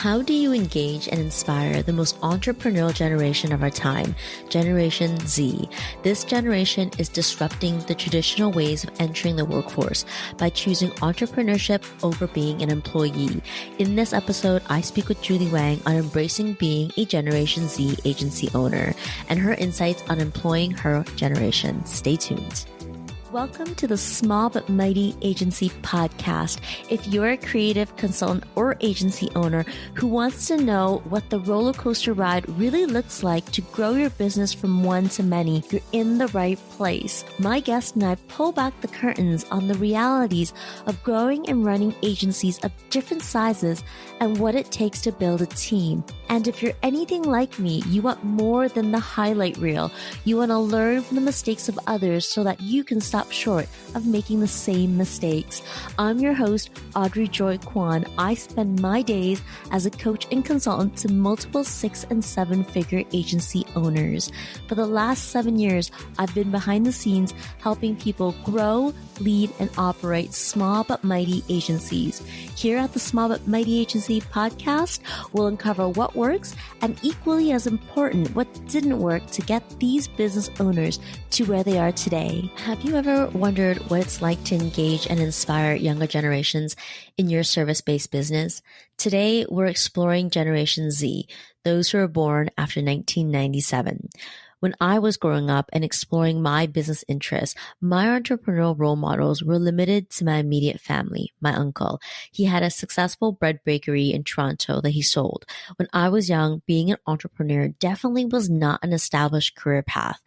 How do you engage and inspire the most entrepreneurial generation of our time, Generation Z? This generation is disrupting the traditional ways of entering the workforce by choosing entrepreneurship over being an employee. In this episode, I speak with Julie Wang on embracing being a Generation Z agency owner and her insights on employing her generation. Stay tuned. Welcome to the Small But Mighty Agency Podcast. If you're a creative consultant or agency owner who wants to know what the roller coaster ride really looks like to grow your business from one to many, you're in the right place. My guest and I pull back the curtains on the realities of growing and running agencies of different sizes and what it takes to build a team. And if you're anything like me, you want more than the highlight reel. You want to learn from the mistakes of others so that you can stop short of making the same mistakes. I'm your host, Audrey Joy Kwan. I spend my days as a coach and consultant to multiple 6- and 7-figure agency owners. For the last 7 years, I've been behind the scenes helping people grow, lead, and operate small but mighty agencies. Here at the Small But Mighty Agency Podcast, we'll uncover what works and, equally as important, what didn't work to get these business owners to where they are today. Have you ever wondered what it's like to engage and inspire younger generations in your service-based business? Today, we're exploring Generation Z, those who were born after 1997. When I was growing up and exploring my business interests, my entrepreneurial role models were limited to my immediate family. My uncle, he had a successful bread bakery in Toronto that he sold. When I was young, being an entrepreneur definitely was not an established career path.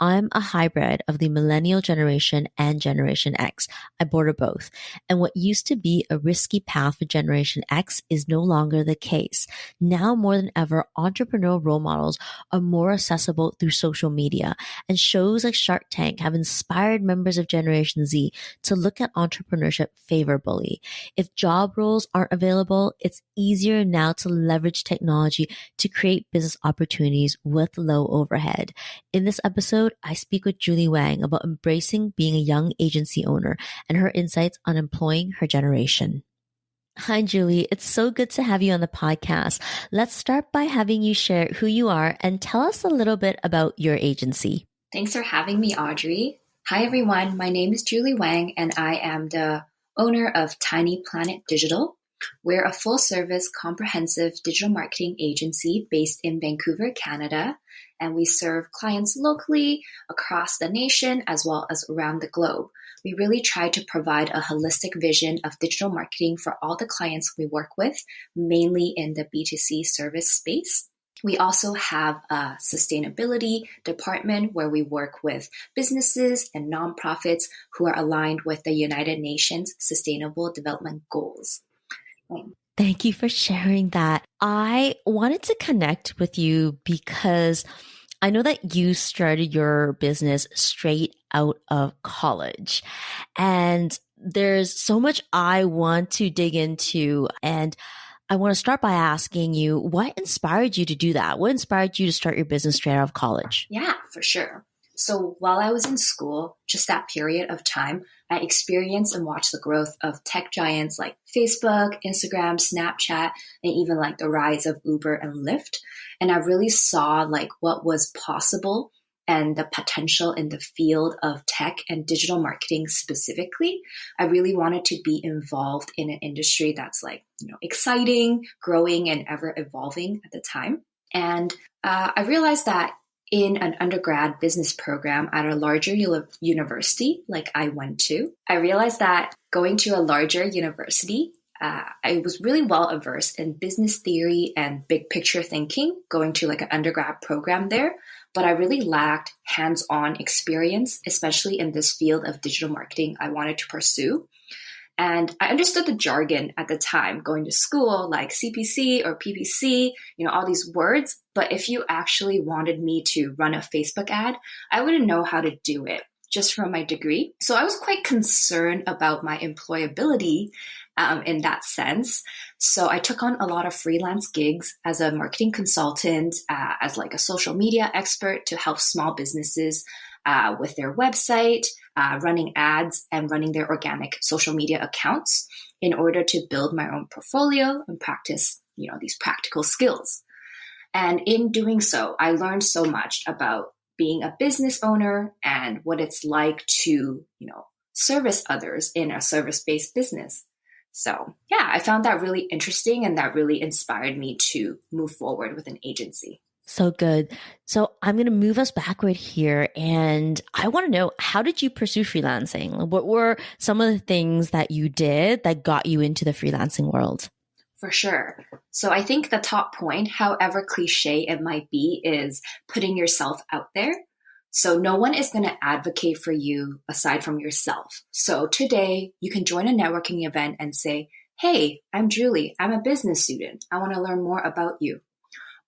I'm a hybrid of the millennial generation and Generation X. I border both. And what used to be a risky path for Generation X is no longer the case. Now more than ever, entrepreneurial role models are more accessible through social media, and shows like Shark Tank have inspired members of Generation Z to look at entrepreneurship favorably. If job roles aren't available, it's easier now to leverage technology to create business opportunities with low overhead. In this episode, I speak with Julie Wang about embracing being a young agency owner and her insights on employing her generation. Hi, Julie. It's so good to have you on the podcast. Let's start by having you share who you are and tell us a little bit about your agency. Thanks for having me, Audrey. Hi, everyone. My name is Julie Wang, and I am the owner of Tiny Planet Digital. We're a full-service, comprehensive digital marketing agency based in Vancouver, Canada, and we serve clients locally across the nation as well as around the globe. We really try to provide a holistic vision of digital marketing for all the clients we work with, mainly in the B2C service space. We also have a sustainability department where we work with businesses and nonprofits who are aligned with the United Nations Sustainable Development Goals. Thank you for sharing that. I wanted to connect with you because I know that you started your business straight out of college, and there's so much I want to dig into. And I want to start by asking you, what inspired you to do that? What inspired you to start your business straight out of college? Yeah, for sure. So while I was in school, just that period of time, I experienced and watched the growth of tech giants like Facebook, Instagram, Snapchat, and even like the rise of Uber and Lyft. And I really saw like what was possible and the potential in the field of tech and digital marketing specifically. I really wanted to be involved in an industry that's like, exciting, growing, and ever evolving at the time. And I realized that in an undergrad business program at a larger university like I went to, I realized that going to a larger university, I was really well versed in business theory and big picture thinking, going to like an undergrad program there, but I really lacked hands-on experience, especially in this field of digital marketing I wanted to pursue. And I understood the jargon at the time, going to school, like CPC or PPC, all these words. But if you actually wanted me to run a Facebook ad, I wouldn't know how to do it just from my degree. So I was quite concerned about my employability in that sense. So I took on a lot of freelance gigs as a marketing consultant, as like a social media expert to help small businesses with their website, running ads, and running their organic social media accounts in order to build my own portfolio and practice these practical skills. And in doing so, I learned so much about being a business owner and what it's like to, service others in a service-based business. So yeah, I found that really interesting, and that really inspired me to move forward with an agency. So good. So I'm going to move us backward here. And I want to know, how did you pursue freelancing? What were some of the things that you did that got you into the freelancing world? For sure. So I think the top point, however cliche it might be, is putting yourself out there. So no one is going to advocate for you aside from yourself. So today you can join a networking event and say, hey, I'm Julie. I'm a business student. I want to learn more about you.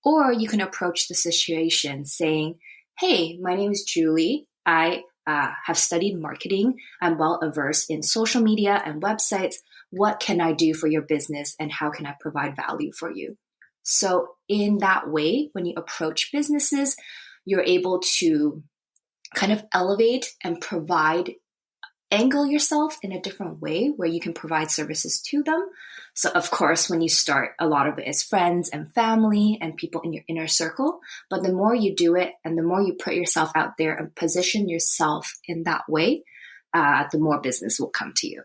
Or you can approach the situation saying, hey, my name is Julie. I have studied marketing. I'm well versed in social media and websites. What can I do for your business, and how can I provide value for you? So in that way, when you approach businesses, you're able to kind of elevate and angle yourself in a different way where you can provide services to them. So of course, when you start, a lot of it is friends and family and people in your inner circle. But the more you do it and the more you put yourself out there and position yourself in that way, the more business will come to you.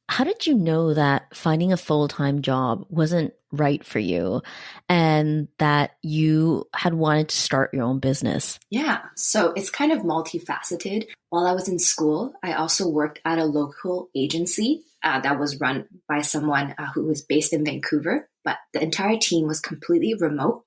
How did you know that finding a full-time job wasn't right for you and that you had wanted to start your own business? Yeah, so it's kind of multifaceted. While I was in school, I also worked at a local agency that was run by someone who was based in Vancouver, but the entire team was completely remote.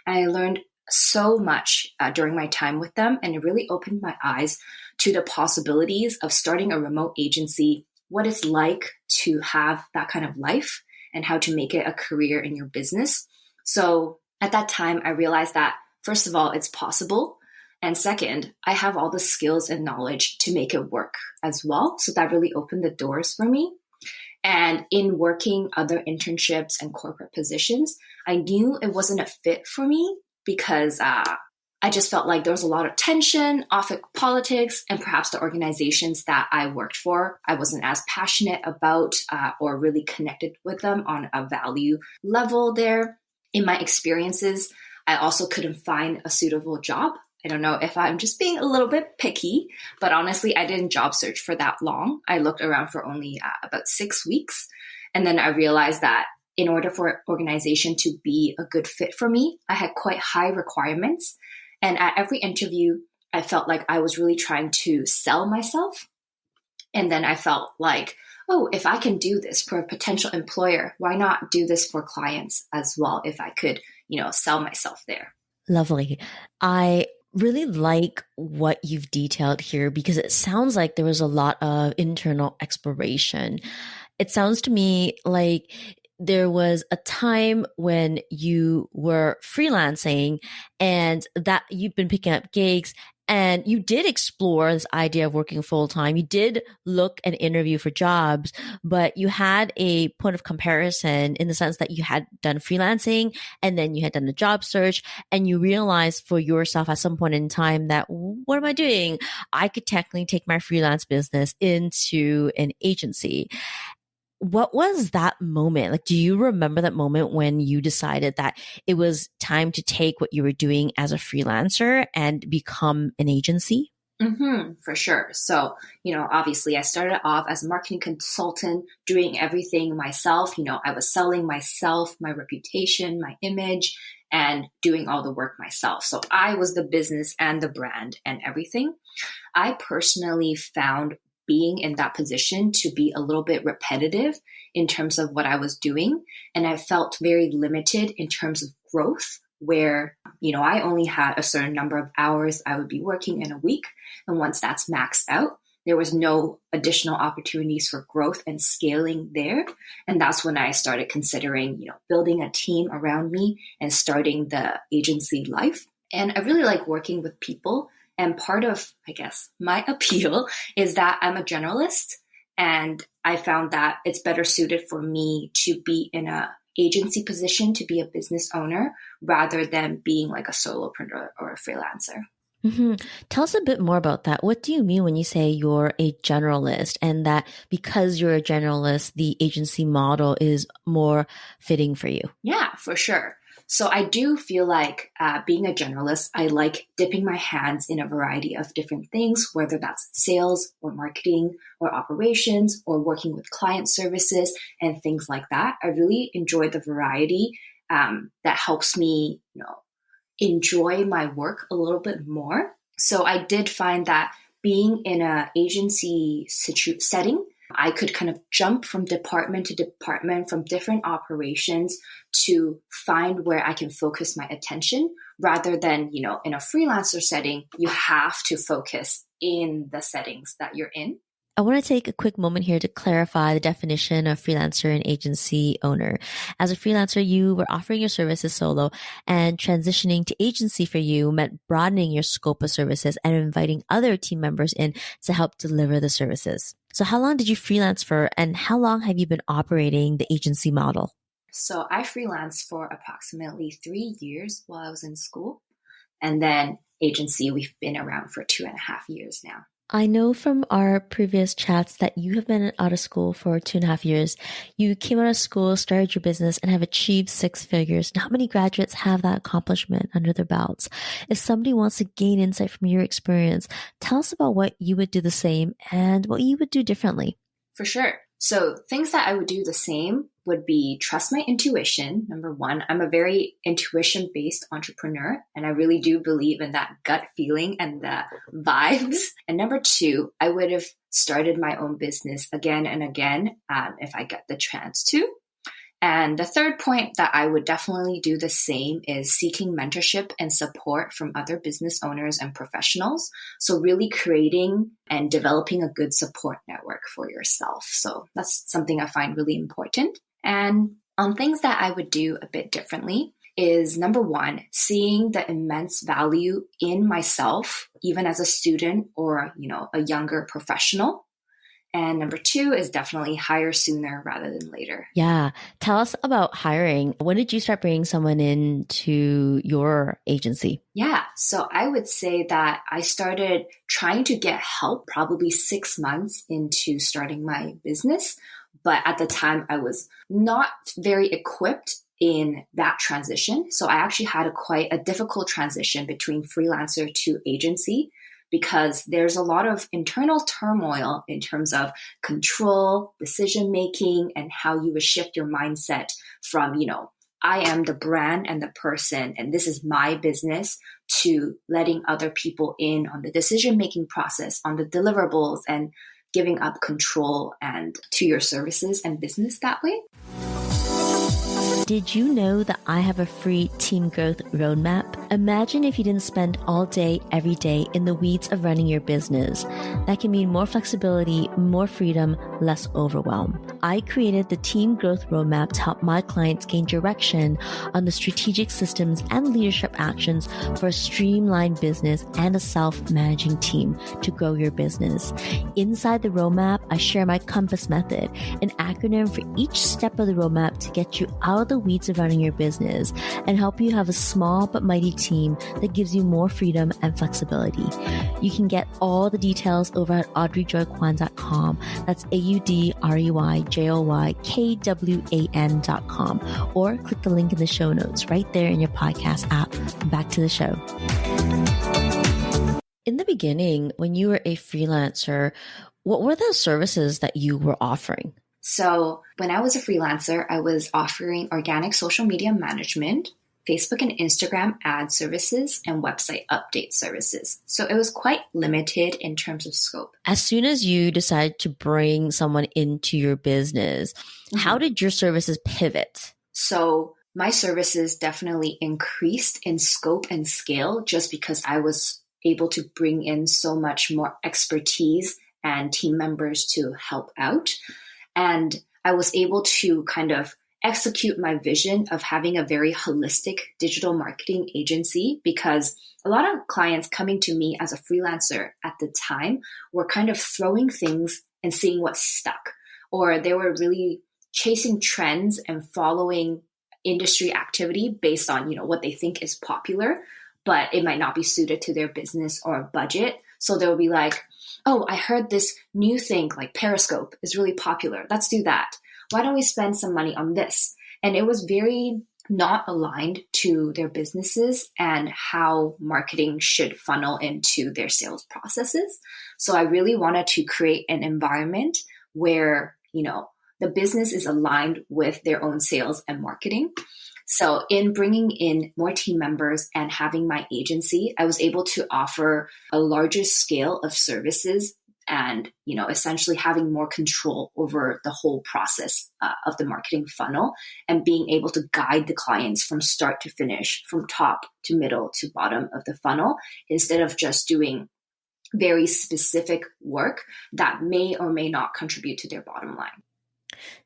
And I learned so much during my time with them, and it really opened my eyes to the possibilities of starting a remote agency, what it's like to have that kind of life, and how to make it a career in your business. So at that time, I realized that, first of all, it's possible. And second, I have all the skills and knowledge to make it work as well. So that really opened the doors for me. And in working other internships and corporate positions, I knew it wasn't a fit for me because I just felt like there was a lot of tension, office politics, and perhaps the organizations that I worked for, I wasn't as passionate about or really connected with them on a value level there. In my experiences, I also couldn't find a suitable job. I don't know if I'm just being a little bit picky, but honestly, I didn't job search for that long. I looked around for only about 6 weeks. And then I realized that in order for an organization to be a good fit for me, I had quite high requirements. And at every interview, I felt like I was really trying to sell myself. And then I felt like, oh, if I can do this for a potential employer, why not do this for clients as well if I could, sell myself there? Lovely. I really like what you've detailed here because it sounds like there was a lot of internal exploration. It sounds to me like there was a time when you were freelancing and that you've been picking up gigs and you did explore this idea of working full time. You did look and interview for jobs, but you had a point of comparison in the sense that you had done freelancing and then you had done a job search and you realized for yourself at some point in time that, what am I doing? I could technically take my freelance business into an agency. What was that moment? Like, do you remember that moment when you decided that it was time to take what you were doing as a freelancer and become an agency? For sure. So, obviously I started off as a marketing consultant, doing everything myself. I was selling myself, my reputation, my image, and doing all the work myself. So I was the business and the brand and everything. I personally found being in that position to be a little bit repetitive in terms of what I was doing. And I felt very limited in terms of growth, where, I only had a certain number of hours I would be working in a week. And once that's maxed out, there was no additional opportunities for growth and scaling there. And that's when I started considering, building a team around me and starting the agency life. And I really like working with people. And part of, I guess, my appeal is that I'm a generalist, and I found that it's better suited for me to be in a agency position, to be a business owner, rather than being like a solopreneur or a freelancer. Tell us a bit more about that. What do you mean when you say you're a generalist and that because you're a generalist, the agency model is more fitting for you? Yeah, for sure. So I do feel like being a generalist, I like dipping my hands in a variety of different things, whether that's sales or marketing or operations or working with client services and things like that. I really enjoy the variety that helps me, enjoy my work a little bit more. So I did find that being in an agency setting, I could kind of jump from department to department, from different operations to find where I can focus my attention rather than, in a freelancer setting, you have to focus in the settings that you're in. I want to take a quick moment here to clarify the definition of freelancer and agency owner. As a freelancer, you were offering your services solo, and transitioning to agency for you meant broadening your scope of services and inviting other team members in to help deliver the services. So how long did you freelance for, and how long have you been operating the agency model? So I freelanced for approximately 3 years while I was in school. And then agency, we've been around for 2.5 years now. I know from our previous chats that you have been out of school for 2.5 years. You came out of school, started your business, and have achieved 6 figures. Not many graduates have that accomplishment under their belts. If somebody wants to gain insight from your experience, tell us about what you would do the same and what you would do differently. For sure. So things that I would do the same would be trust my intuition. Number one, I'm a very intuition-based entrepreneur, and I really do believe in that gut feeling and the vibes. And number two, I would have started my own business again and again if I get the chance to. And the third point that I would definitely do the same is seeking mentorship and support from other business owners and professionals. So really creating and developing a good support network for yourself. So that's something I find really important. And on things that I would do a bit differently is number one, seeing the immense value in myself, even as a student or, a younger professional. And number two is definitely hire sooner rather than later. Yeah. Tell us about hiring. When did you start bringing someone into your agency? Yeah. So I would say that I started trying to get help probably 6 months into starting my business. But at the time, I was not very equipped in that transition. So I actually had quite a difficult transition between freelancer to agency, because there's a lot of internal turmoil in terms of control, decision-making, and how you would shift your mindset from, I am the brand and the person, and this is my business, to letting other people in on the decision-making process, on the deliverables, and giving up control and to your services and business that way. Did you know that I have a free team growth roadmap? Imagine if you didn't spend all day, every day in the weeds of running your business. That can mean more flexibility, more freedom, less overwhelm. I created the team growth roadmap to help my clients gain direction on the strategic systems and leadership actions for a streamlined business and a self-managing team to grow your business. Inside the roadmap, I share my compass method, an acronym for each step of the roadmap to get you out of the weeds of running your business and help you have a small but mighty team that gives you more freedom and flexibility. You can get all the details over at audreyjoykwan.com. That's AudreyJoykwan.com, or click the link in the show notes right there in your podcast app. Back to the show. In the beginning, when you were a freelancer, what were the services that you were offering? So when I was a freelancer, I was offering organic social media management, Facebook and Instagram ad services, and website update services. So it was quite limited in terms of scope. As soon as you decided to bring someone into your business, how did your services pivot? So my services definitely increased in scope and scale just because I was able to bring in so much more expertise and team members to help out. And I was able to kind of execute my vision of having a very holistic digital marketing agency, because a lot of clients coming to me as a freelancer at the time were kind of throwing things and seeing what stuck, or they were really chasing trends and following industry activity based on, what they think is popular. but it might not be suited to their business or budget. So they'll be like, oh, I heard this new thing like Periscope is really popular. Let's do that. Why don't we spend some money on this? And it was very not aligned to their businesses and how marketing should funnel into their sales processes. So I really wanted to create an environment where, the business is aligned with their own sales and marketing. So in bringing in more team members and having my agency, I was able to offer a larger scale of services and, essentially having more control over the whole process of the marketing funnel and being able to guide the clients from start to finish, from top to middle to bottom of the funnel, instead of just doing very specific work that may or may not contribute to their bottom line.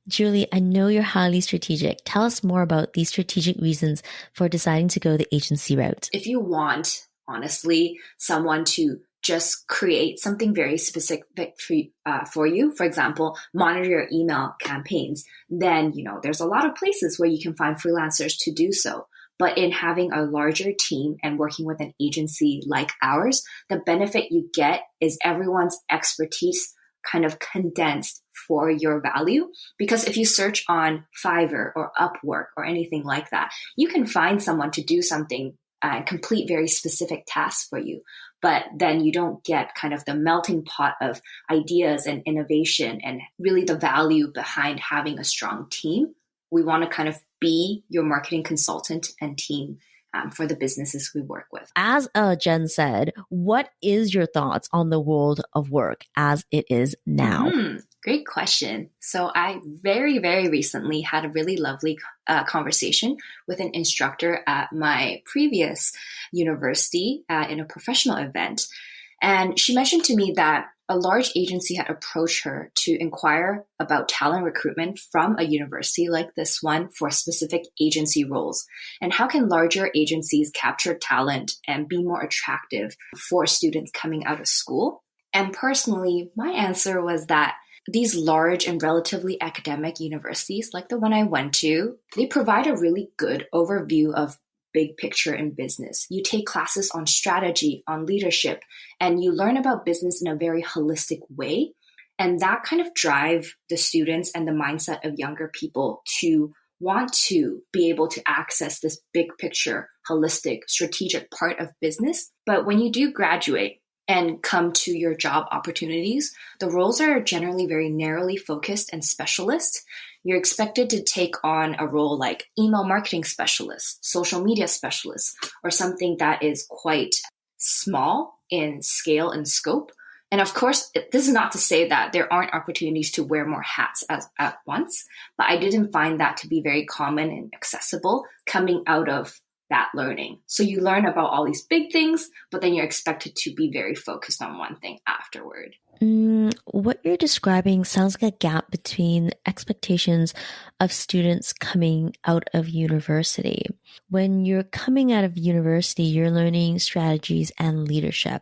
Julie, I know you're highly strategic. Tell us more about these strategic reasons for deciding to go the agency route. If you want, honestly, someone to just create something very specific for you, for example, monitor your email campaigns, then, there's a lot of places where you can find freelancers to do so. But in having a larger team and working with an agency like ours, the benefit you get is everyone's expertise kind of condensed for your value. Because if you search on Fiverr or Upwork or anything like that, you can find someone to do something and complete very specific tasks for you. But then you don't get kind of the melting pot of ideas and innovation and really the value behind having a strong team. We want to kind of be your marketing consultant and team for the businesses we work with. As Jen said, what is your thoughts on the world of work as it is now? Great question. So I very, very recently had a really lovely conversation with an instructor at my previous university in a professional event. And she mentioned to me that a large agency had approached her to inquire about talent recruitment from a university like this one for specific agency roles. And how can larger agencies capture talent and be more attractive for students coming out of school? And personally, my answer was that these large and relatively academic universities, like the one I went to, they provide a really good overview of big picture in business. You take classes on strategy, on leadership, and you learn about business in a very holistic way. And that kind of drive the students and the mindset of younger people to want to be able to access this big picture, holistic, strategic part of business. But when you do graduate and come to your job opportunities, the roles are generally very narrowly focused and specialist. You're expected to take on a role like email marketing specialist, social media specialist, or something that is quite small in scale and scope. And of course, this is not to say that there aren't opportunities to wear more hats at once, but I didn't find that to be very common and accessible coming out of that learning. So you learn about all these big things, but then you're expected to be very focused on one thing afterward. What you're describing sounds like a gap between expectations of students coming out of university. When you're coming out of university, you're learning strategies and leadership.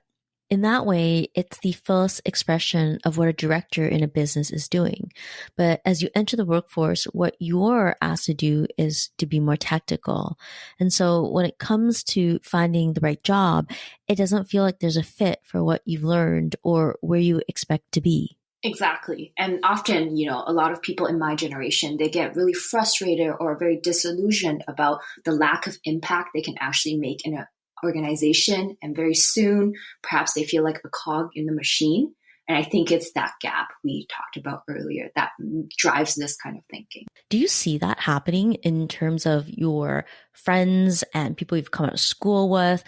In that way, it's the fullest expression of what a director in a business is doing. But as you enter the workforce, what you're asked to do is to be more tactical. And so when it comes to finding the right job, it doesn't feel like there's a fit for what you've learned or where you expect to be. Exactly. And often, a lot of people in my generation, they get really frustrated or very disillusioned about the lack of impact they can actually make in a organization, and very soon perhaps they feel like a cog in the machine. And I think it's that gap we talked about earlier that drives this kind of thinking. Do you see that happening in terms of your friends and people you've come out of school with?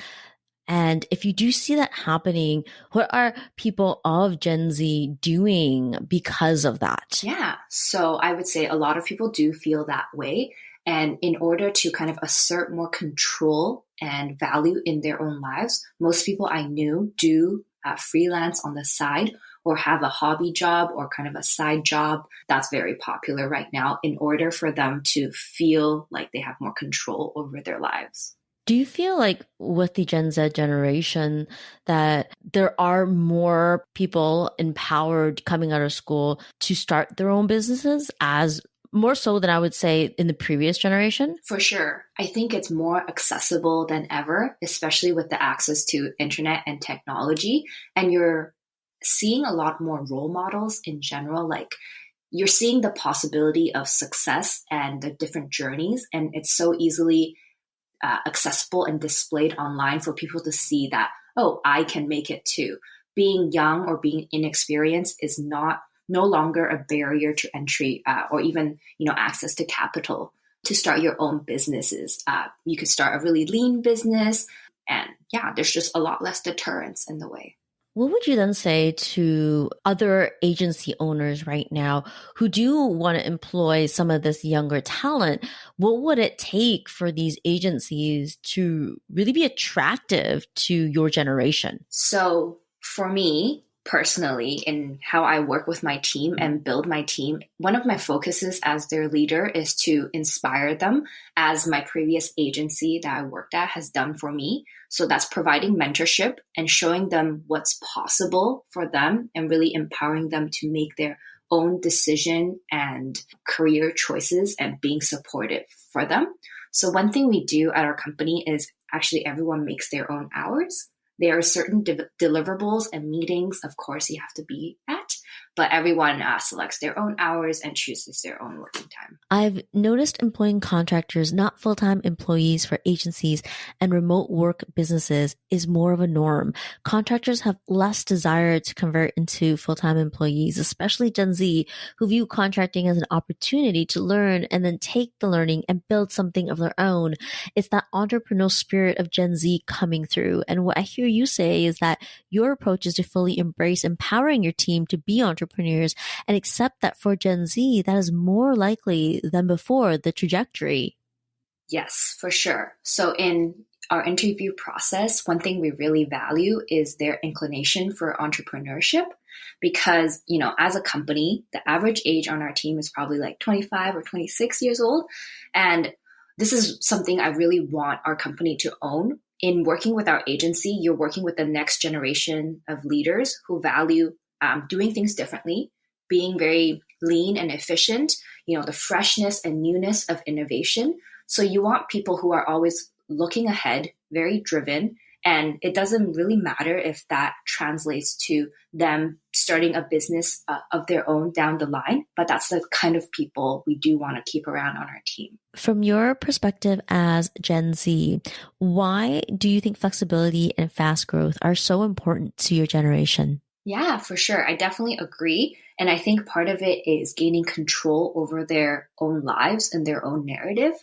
And if you do see that happening, what are people of Gen Z doing because of that? Yeah, so I would say a lot of people do feel that way. And in order to kind of assert more control and value in their own lives, most people I knew do freelance on the side or have a hobby job or kind of a side job. That's very popular right now in order for them to feel like they have more control over their lives. Do you feel like with the Gen Z generation that there are more people empowered coming out of school to start their own businesses as more so than I would say in the previous generation? For sure. I think it's more accessible than ever, especially with the access to internet and technology. And you're seeing a lot more role models in general. Like you're seeing the possibility of success and the different journeys. And it's so easily accessible and displayed online for people to see that, oh, I can make it too. Being young or being inexperienced is no longer a barrier to entry or even access to capital to start your own businesses. You could start a really lean business, and yeah, there's just a lot less deterrence in the way. What would you then say to other agency owners right now who do want to employ some of this younger talent? What would it take for these agencies to really be attractive to your generation? So for me, personally, in how I work with my team and build my team, one of my focuses as their leader is to inspire them, as my previous agency that I worked at has done for me. So that's providing mentorship and showing them what's possible for them and really empowering them to make their own decision and career choices and being supportive for them. So one thing we do at our company is actually everyone makes their own hours. There are certain deliverables and meetings, of course, you have to be at, but everyone selects their own hours and chooses their own working time. I've noticed employing contractors, not full-time employees for agencies and remote work businesses is more of a norm. Contractors have less desire to convert into full-time employees, especially Gen Z, who view contracting as an opportunity to learn and then take the learning and build something of their own. It's that entrepreneurial spirit of Gen Z coming through. And what I hear you say is that your approach is to fully embrace empowering your team to be entrepreneurs and accept that for Gen Z, that is more likely than before the trajectory. Yes, for sure. So in our interview process, one thing we really value is their inclination for entrepreneurship because, as a company, the average age on our team is probably like 25 or 26 years old. And this is something I really want our company to own. In working with our agency, you're working with the next generation of leaders who value doing things differently, being very lean and efficient, the freshness and newness of innovation. So you want people who are always looking ahead, very driven, and it doesn't really matter if that translates to them starting a business of their own down the line, but that's the kind of people we do want to keep around on our team. From your perspective as Gen Z, why do you think flexibility and fast growth are so important to your generation? Yeah, for sure. I definitely agree. And I think part of it is gaining control over their own lives and their own narrative.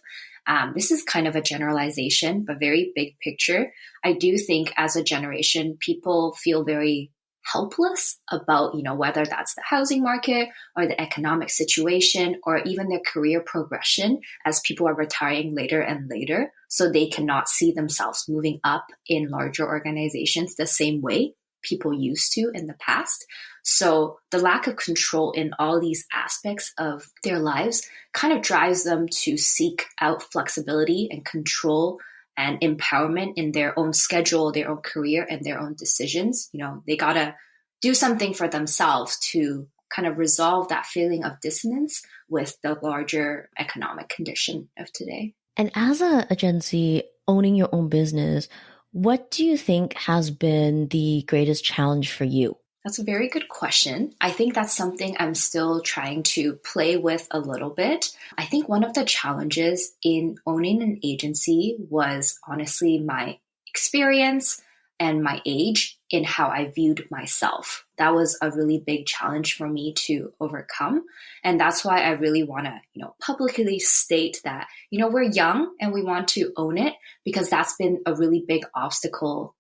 This is kind of a generalization, but very big picture. I do think as a generation, people feel very helpless about, whether that's the housing market or the economic situation or even their career progression as people are retiring later and later. So they cannot see themselves moving up in larger organizations the same way people used to in the past. So the lack of control in all these aspects of their lives kind of drives them to seek out flexibility and control and empowerment in their own schedule, their own career, and their own decisions. They got to do something for themselves to kind of resolve that feeling of dissonance with the larger economic condition of today. And as a Gen Z owning your own business, what do you think has been the greatest challenge for you? That's a very good question. I think that's something I'm still trying to play with a little bit. I think one of the challenges in owning an agency was honestly my experience and my age in how I viewed myself. That was a really big challenge for me to overcome. And that's why I really want to, publicly state that, we're young and we want to own it because that's been a really big obstacle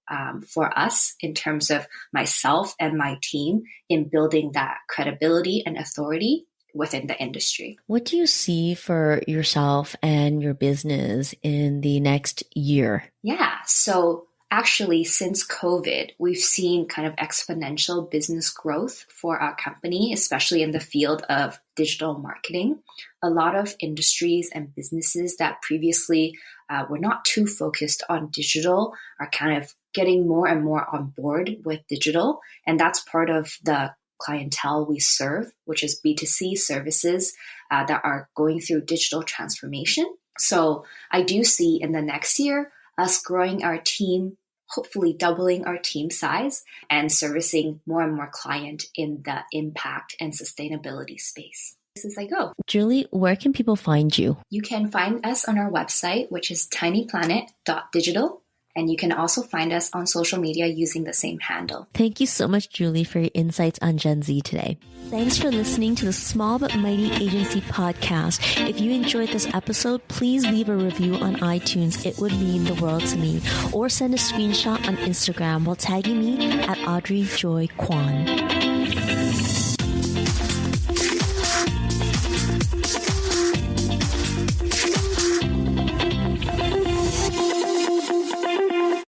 for us in terms of myself and my team in building that credibility and authority within the industry. What do you see for yourself and your business in the next year? Yeah. So actually, since COVID, we've seen kind of exponential business growth for our company, especially in the field of digital marketing. A lot of industries and businesses that previously were not too focused on digital are kind of getting more and more on board with digital. And that's part of the clientele we serve, which is B2C services that are going through digital transformation. So I do see in the next year us growing our team, hopefully doubling our team size and servicing more and more client in the impact and sustainability space as I go. Julie, where can people find you? You can find us on our website, which is tinyplanet.digital. And you can also find us on social media using the same handle. Thank you so much, Julie, for your insights on Gen Z today. Thanks for listening to the Small But Mighty Agency podcast. If you enjoyed this episode, please leave a review on iTunes. It would mean the world to me. Or send a screenshot on Instagram while tagging me at Audrey Joy Kwan.